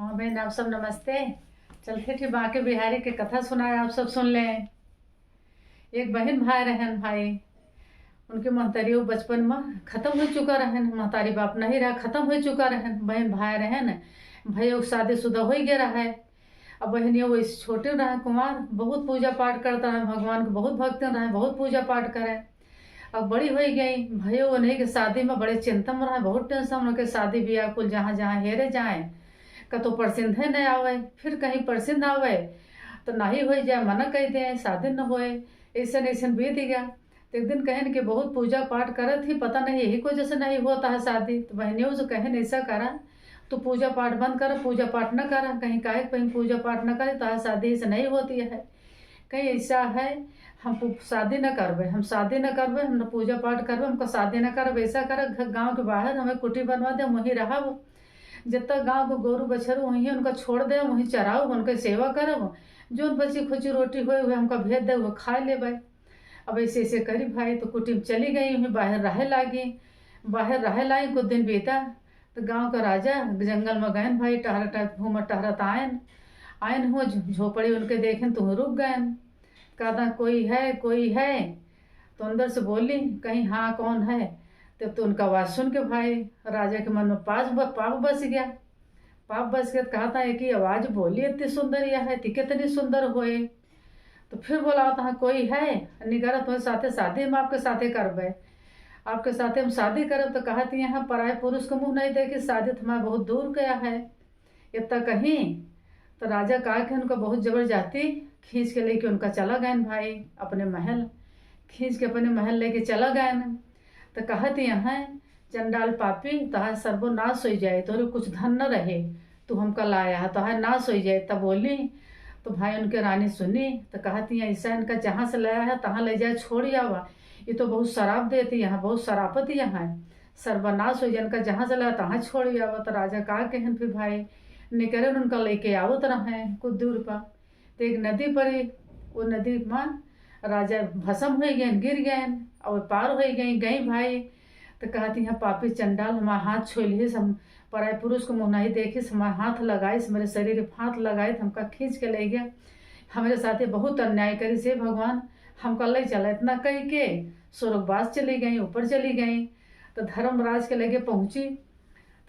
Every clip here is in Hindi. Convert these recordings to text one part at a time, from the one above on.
हाँ बहन, आप सब नमस्ते। चलते थे बांके बिहारी के कथा सुनाए, आप सब सुन लें। एक बहन भाई रहन भाई, उनके महतारियों बचपन में खत्म हो चुका रहन। महतारी बाप नहीं रहा, खत्म हो चुका रहन। बहन भाई रहन, भाइयों शादीशुदा हो गया रहा है। अब बहनियों वो छोटे रहे कुमार, बहुत पूजा पाठ करता है, भगवान को बहुत भक्त रहे, बहुत पूजा पाठ करे। अब बड़ी हो गई, भयो नहीं कि शादी में बड़े चिंता में रहे, बहुत टेंशन में के शादी ब्याह कुल जहाँ जहाँ हेरे जाए, कतो प्रसिद्ध है नहीं आवे, फिर कहीं प्रसिद्ध आवे तो नहीं हो जाए, मना कह दे शादी न होए। ऐसा ऐसा बीत गया। तो एक दिन कहन कि बहुत पूजा पाठ करत ही, पता नहीं यही को जैसे नहीं होता है शादी। तो बहनियों से कहन ऐसा करा, तो पूजा पाठ बंद कर, पूजा पाठ न करा, कहीं काहे कहीं पूजा पाठ न करे तो शादी से नहीं होती है। कहीं ऐसा है हम शादी न करवे, हम शादी न करवे, हम पूजा पाठ करवे, हमको शादी न करवे। ऐसा कर गाँव के बाहर हमें कुटी बनवा दे, वहीं रहा वो जब तक गाँव को गोरू बछरू वहीं उनका छोड़ दे, वहीं चराओ, उनके सेवा करब, जो बची खुची रोटी हुए हुए हमका भेज दे, वो खा ले भाई। अब ऐसे ऐसे करी भाई, तो कुटी में चली गई, वहीं बाहर रहे लागी। बाहर रहे लाई कुछ दिन बीता, तो गांव का राजा जंगल में गए भाई, टहरत घूमत टहरत आयन हो झोपड़ी उनके देखें तो रुक गए। कहता कोई है, तो अंदर से बोली कहीं हाँ कौन है। तो उनका आवाज सुन के भाई राजा के मन में पाप बस गया। पाप बस गया, कहा था कि आवाज बोली इतनी सुंदर यह है, कितनी सुंदर होए। तो फिर बोला था कोई है, निगरा तुम्हारे साथे शादी हम आपके साथे करबे, आपके साथे हम शादी करब। तो कहा थी यहाँ पराये पुरुष को मुंह नहीं देखी, शादी तुम्हारा बहुत दूर गया है इतना कहीं। तो राजा कहा कि उनका बहुत जबरदस्ती खींच के लेके उनका चला गए भाई अपने महल, खींच के अपने महल लेके चला गए। तो कहती यहाँ चंडाल पापी तहार सर्वनाश हो जाए, तो कुछ धन न रहे, तू हमका लाया है तहार नाश हो जाए। तब बोली तो भाई उनके रानी सुनी, तो कहती हैं ऐसा इनका जहाँ से लाया है तहाँ ले जाए, छोड़ आवा, ये तो बहुत शराब देती यहाँ, बहुत शराबत यहाँ है, सर्वनाश हो जाए, इनका जहाँ से लाया तहाँ छोड़ आवा। तो राजा कहा कहन फिर भाई निकले उनका लेके आवत रहे कुछ दूर पर। तो एक नदी पड़ी, वो नदी में राजा भस्म हो गए, गिर गए और पार हो गई भाई। तो कहती हैं पापी चंडाल हमारा हाथ छोली, हम पराय पुरुष को मुँह नहीं देखी, हमारा हाथ लगाई, मेरे शरीर पर हाथ लगाई, हमका खींच के ले गया, हमारे साथ बहुत अन्याय करी से भगवान, हमका ले चला। इतना कह के स्वर्गवास चली गई, ऊपर चली गई। तो धर्मराज के लगे पहुँची,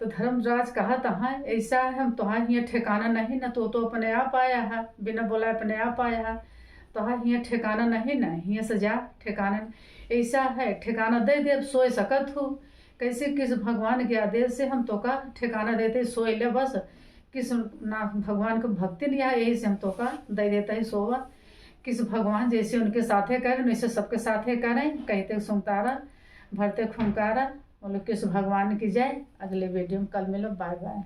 तो धर्मराज कहा तहाँ ऐसा है, हम तहाँ यहाँ ठिकाना नहीं न, तो अपने आप आया है, बिना बोला अपने आप आया है, तहाँ यहाँ ठिकाना नहीं न, यहाँ से जा ठिकाना ऐसा है, ठिकाना दे दे सोए सकत हो। कैसे किस भगवान के आदेश से हम तो का ठिकाना देते, सोए ले बस, किस ना भगवान को भक्ति नहीं है, यही से हम तो का दे देता ही सोवा। किस भगवान जैसे उनके साथे करें वैसे सबके साथे करें, कहते सुनतारा भरते खुमकारा। बोलो किस भगवान की जय। अगले वीडियो में कल मिलो, बाय बाय।